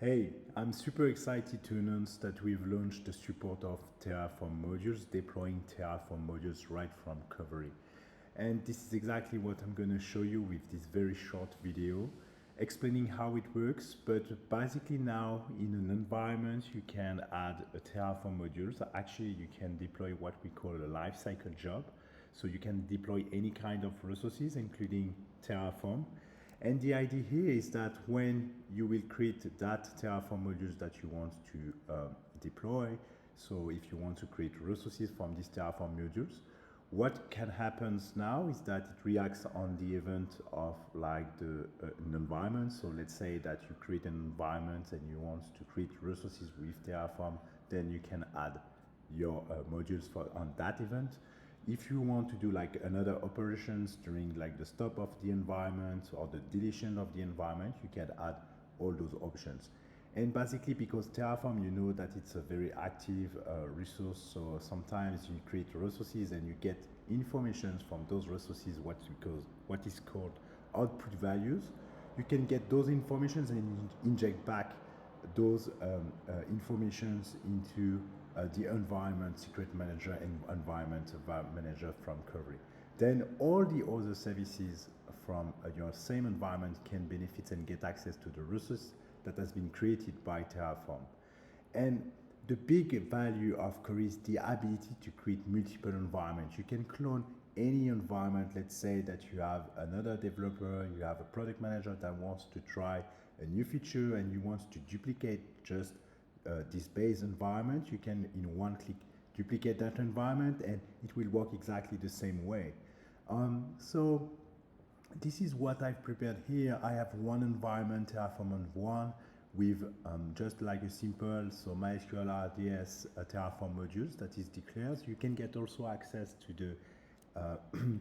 Hey, I'm super excited to announce that we've launched the support of Terraform modules, deploying Terraform modules right from Qovery. And this is exactly what I'm going to show you with this very short video, explaining how it works. But basically now in an environment, you can add a Terraform module. So actually you can deploy what we call a lifecycle job. So you can deploy any kind of resources, including Terraform. And the idea here is that when you will create that Terraform modules that you want to deploy, so if you want to create resources from these Terraform modules, what can happen now is that it reacts on the event of like an environment. So let's say that you create an environment and you want to create resources with Terraform, then you can add your modules on that event. If you want to do like another operations during like the stop of the environment or the deletion of the environment, you can add all those options. And basically because Terraform, you know that it's a very active resource. So sometimes you create resources and you get information from those resources, what is called output values. You can get those informations and inject back those informations into the environment secret manager and environment manager from Qovery. Then all the other services from your same environment can benefit and get access to the resource that has been created by Terraform. And the big value of Qovery is the ability to create multiple environments. You can clone any environment. Let's say that you have another developer, you have a product manager that wants to try a new feature and you want to duplicate just this base environment. You can in one click duplicate that environment and it will work exactly the same way. So this is what I've prepared here. I have one environment, Terraform one, with just like a simple, so MySQL RDS Terraform modules that is declared. You can get also access to the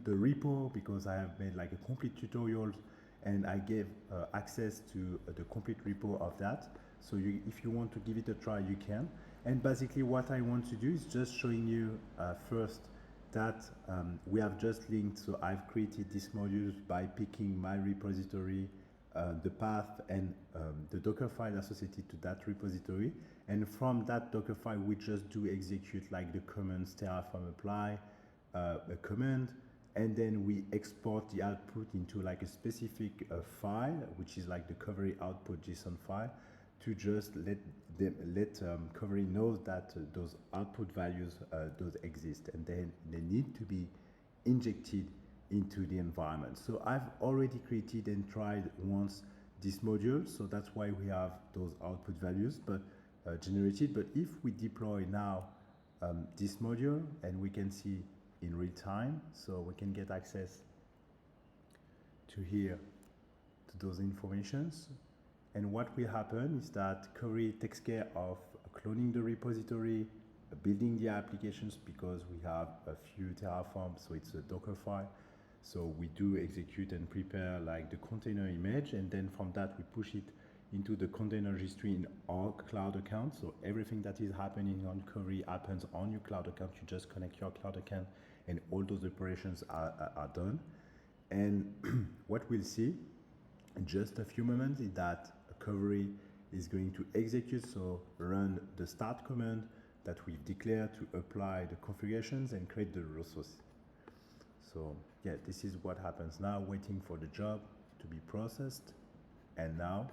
the repo because I have made like a complete tutorial and I gave access to the complete repo of that. So if you want to give it a try, you can. And basically what I want to do is just showing you first that we have just linked. So I've created this module by picking my repository, the path and the Docker file associated to that repository. And from that Docker file, we just do execute like the commands Terraform apply, a command, and then we export the output into like a specific file, which is like the Qovery output JSON file, to just let Qovery know that those output values those exist, and then they need to be injected into the environment. So I've already created and tried once this module, so that's why we have those output values but generated. But if we deploy now this module, and we can see in real time, so we can get access to here to those informations. And what will happen is that Qovery takes care of cloning the repository, building the applications because we have a few Terraform, so it's a Docker file. So we do execute and prepare like the container image, and then from that we push it into the container registry in our cloud account. So everything that is happening on Qovery happens on your cloud account. You just connect your cloud account and all those operations are done. And what we'll see in just a few moments is that Qovery is going to execute, so run the start command that we've declared to apply the configurations and create the resource. So yeah, this is what happens now, waiting for the job to be processed. And now,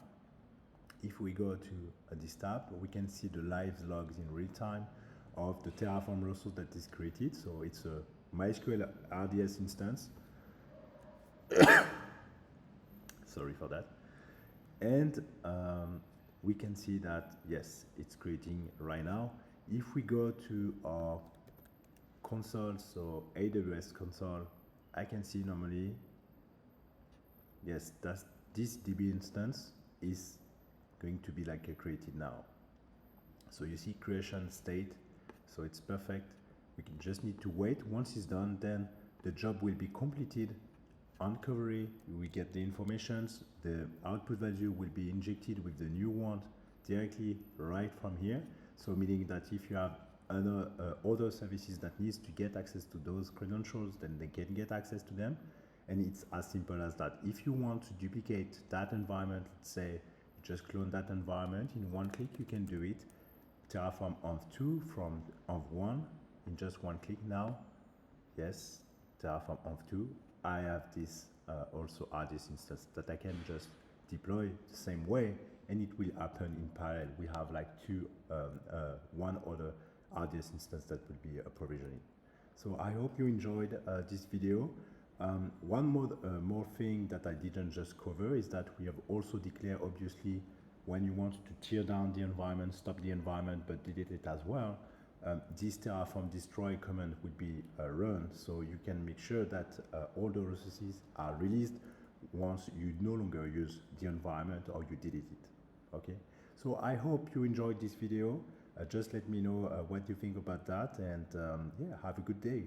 if we go to this tab, we can see the live logs in real time of the Terraform resource that is created. So it's a MySQL RDS instance. Sorry for that. And we can see that, yes, it's creating right now. If we go to our console, so AWS console, I can see normally, yes, that's this DB instance is going to be like created now. So you see creation state, so it's perfect. We can just need to wait. Once it's done, then the job will be completed on Qovery. We get the informations, the output value will be injected with the new one directly right from here. So meaning that if you have other services that needs to get access to those credentials, then they can get access to them. And it's as simple as that. If you want to duplicate that environment, let's say Just clone that environment in one click. You can do it. Terraform env2 from env1 in just one click now. Yes, Terraform env2. I have this also RDS instance that I can just deploy the same way, and it will happen in parallel. We have like one other RDS instance that will be provisioning. So I hope you enjoyed this video. One more thing that I didn't just cover is that we have also declared, obviously, when you want to tear down the environment, stop the environment, but delete it as well, this Terraform destroy command will be run, so you can make sure that all the resources are released once you no longer use the environment or you delete it. Okay, so I hope you enjoyed this video. Just let me know what you think about that, and yeah, have a good day.